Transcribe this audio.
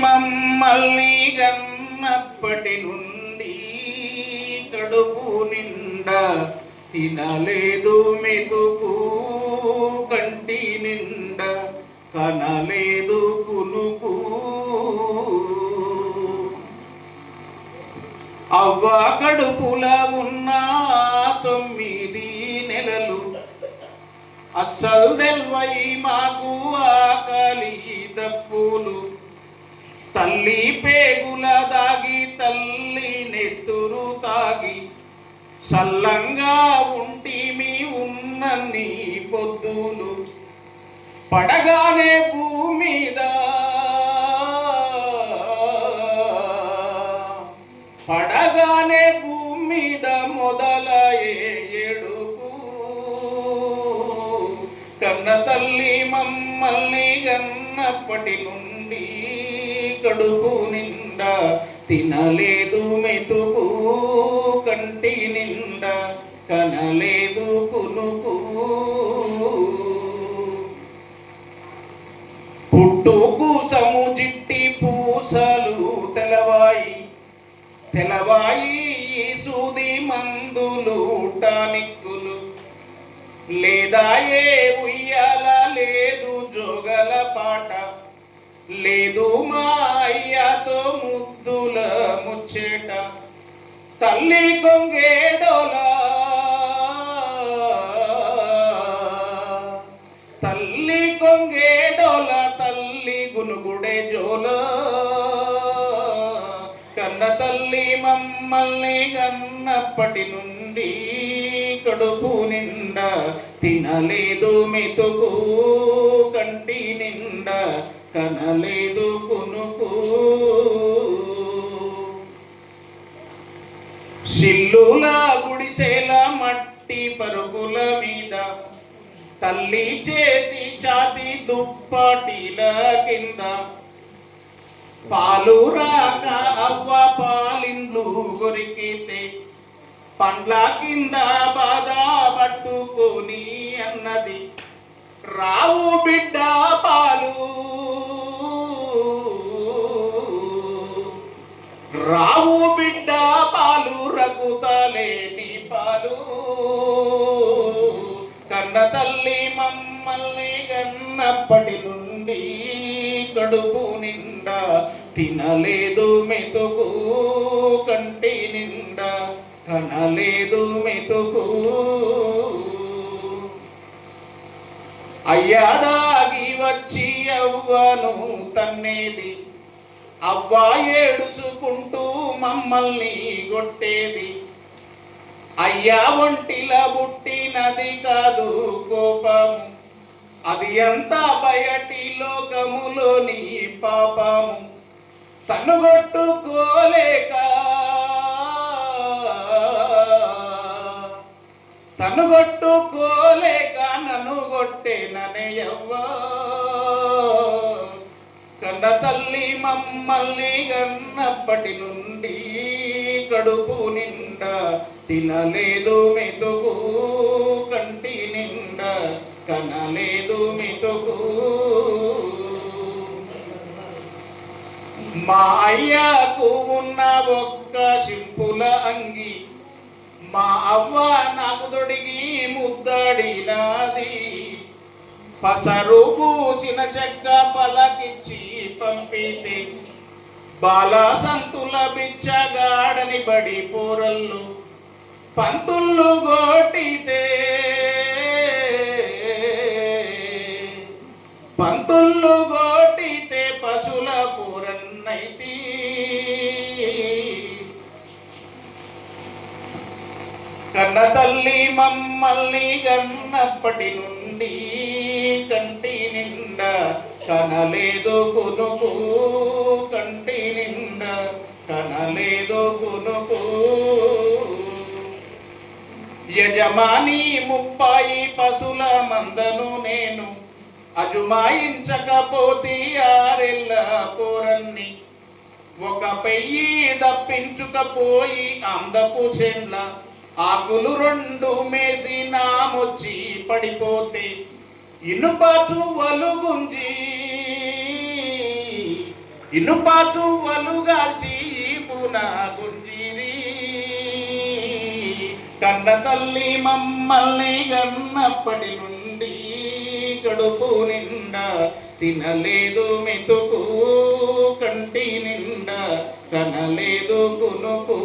మమ్మల్ని గన్నప్పటి నుండి కడుపు నిండా తినలేదు మెతుకు, కంటి నిండా కనలేదు కునుకు. అవ్వ కడుపుల ఉన్న 9 నెలలు అస్సలు తెల్వై మాకు ఆకలి దప్పులు. తల్లి పేగుల దాగి తల్లి నెత్తురు తాగి సల్లంగా ఉంటిమి ఉన్నన్ని పొద్దులు. పడగానే భూమిద పడగానే భూమిద మొదలయ్యే ఏడుపు. కన్న తల్లి మమ్మల్ని గన్నప్పటి నుండి కడుపు నిండా తినలేదు మెతుకు, కంటి నిండా కనలేదు కునుకు. పుట్టుకు సముజిట్టి పూసలు తెలవాయి సూది మందులు టానిక్కులు. లేదాయే ఉయ్యాల లేదు జోగల పాట, లేదు మా అయ్యతో ముద్దుల ముచ్చేట. తల్లి కొంగేడోలా తల్లి కొంగేడోల తల్లి గునుగుడే జోల. కన్న తల్లి మమ్మల్ని గన్నప్పటి నుండి కడుపు నిండా తినలేదు మెతుకు, కంటి నిండా కనలేదు కునుకు. సిల్లుల గుడిసెల మట్టి పరుగుల మీద తల్లి చేతి ఛాతి దుప్పటిల కింద. పాలు రాక అవ్వ పాలిండ్లు కొరికితే పండ్ల కింద బాధ పట్టుకొని అన్నది, రావు బిడ్డ పాలు, రావు బిడ్డ పాలు, రగుతలేని పాలు. కన్న తల్లి మమ్మల్ని గన్నప్పటి నుండి కడుపు నిండా తినలేదు మెతుకు, కంటి నిండా కనలేదు మెతుకు. అయ్యా దాగి వచ్చి అవ్వను తన్నేది, అవ్వ ఏడుచుకుంటూ మమ్మల్ని కొట్టేది. అయ్యా ఒంటిల బుట్టినది కాదు కోపము, అది అంతా బయటి లోకములోని పాపము. తనుగొట్టుకోలేక నన్ను కొట్టేననే యవ్వ. కన్న తల్లి మమ్మల్ని గన్నప్పటి నుండి కడుపు నిండా తినలేదు మెతుకు, కంటి నిండా కనలేదు మెతుకు. మా అయ్యకు ఉన్న ఒక్క సింపుల అంగి, మా అవ్వ నాకు తొడిగి ముద్దడినాది. పసరు పూసిన చెక్క పలకిచ్చి పంపితే బాల సంతుల బిచ్చగాడని బడి పోరళ్ళు పంతుళ్ళు గోటితే, పంతుళ్ళు గోటితే పశుల పూరన్నైతి. కన్న తల్లి మమ్మల్ని గన్నప్పటి నుండి కంటి నిండా కనలేదు కునుకు, కంటి నిండా కనలేదు కునుకు. యజమాని 30 పశుల మందను నేను అజుమాయించకపోతే 6 పోరన్ని. ఒక పెయ్యి దప్పించుకపోయి అందపు చెండ్ల ఆకులు 2 మేసి నామొచ్చి పడిపోతే ఇనుప చువ్వలు గుంజి ఇనుపాచువలుగాల్చి పునా గుంజిరి కన్న తల్లి మమ్మల్ని గన్నప్పటి నుండి కడుపు నిండా తినలేదు మెతుకు కంటి నిండా కనలేదు కునుకు